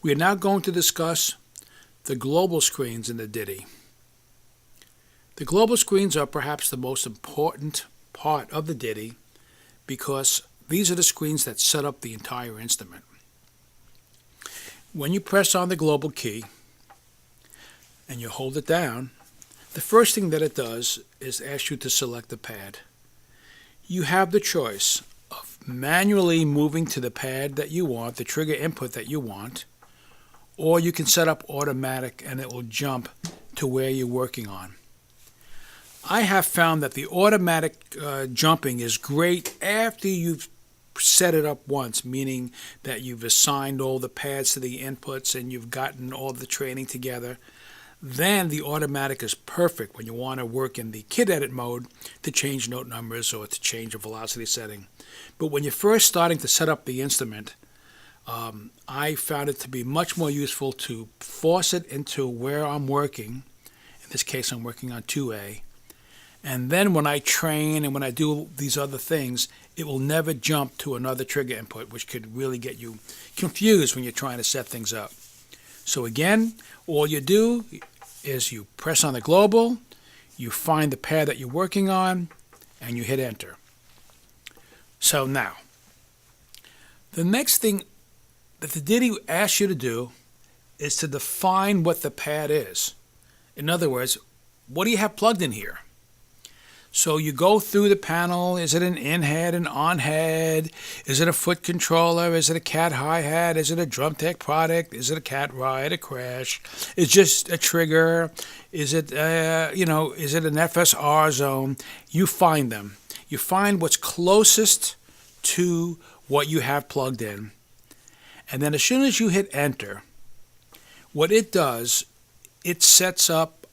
We are now going to discuss the global screens in the DITI. The global screens are perhaps the most important part of the DITI because these are the screens that set up the entire instrument. When you press on the global key and you hold it down, the first thing that it does is ask you to select the pad. You have the choice of manually moving to the pad that you want, the trigger input that you want, or you can set up automatic and it will jump to where you're working on. I have found that the automatic jumping is great after you've set it up once, meaning that you've assigned all the pads to the inputs and you've gotten all the training together. Then the automatic is perfect when you want to work in the kit edit mode to change note numbers or to change a velocity setting. But when you're first starting to set up the instrument, I found it to be much more useful to force it into where I'm working. In this case, I'm working on 2A. And then when I train and when I do these other things, it will never jump to another trigger input, which could really get you confused when you're trying to set things up. So again, all you do is you press on the global, you find the pad that you're working on, and you hit enter. So now, the next thing that the DITI asks you to do is to define what the pad is. In other words, what do you have plugged in here? So you go through the panel. Is it an in-head, an on-head? Is it a foot controller? Is it a cat hi-hat? Is it a drum tech product? Is it a cat ride, a crash? Is it just a trigger? Is it, is it an FSR zone? You find them. You find what's closest to what you have plugged in. And then as soon as you hit enter, what it does, it sets up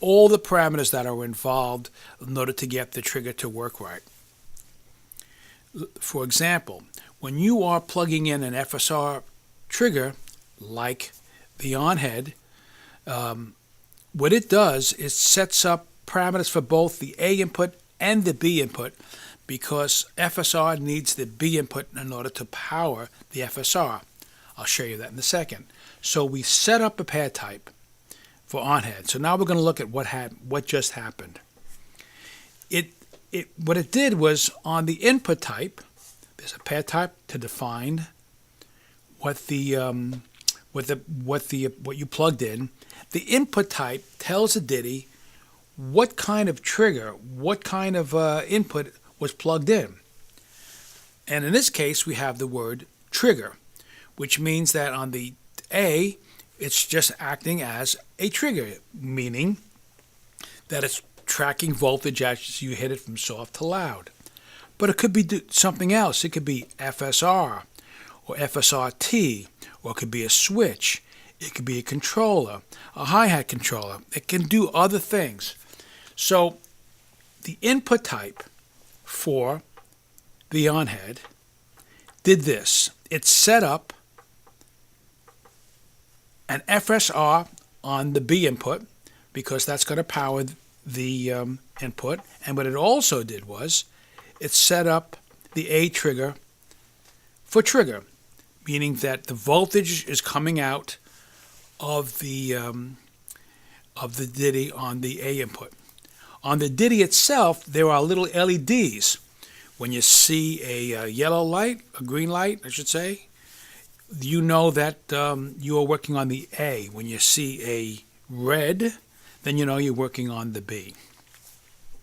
all the parameters that are involved in order to get the trigger to work right. For example, when you are plugging in an FSR trigger, like the on-head, what it does is sets up parameters for both the A input and the B input because FSR needs the B input in order to power the FSR. I'll show you that in a second. So we set up a pad type for on-head. So now we're going to look at what just happened. What it did was on the input type, there's a pad type to define what you plugged in. The input type tells the DITI what kind of trigger, what kind of input was plugged in. And in this case, we have the word trigger, which means that on the A, it's just acting as a trigger, meaning that it's tracking voltage as you hit it from soft to loud. But it could be something else. It could be FSR or FSRT, or it could be a switch. It could be a controller, a hi-hat controller. It can do other things. So the input type for the on-head did this. It set up an FSR on the B input because that's going to power the input. And what it also did was it set up the A trigger for trigger, meaning that the voltage is coming out of the DITI on the A input. On the DITI itself, there are little LEDs. When you see a yellow light, a green light, I should say, you know that you are working on the A. When you see a red, then you know you're working on the B.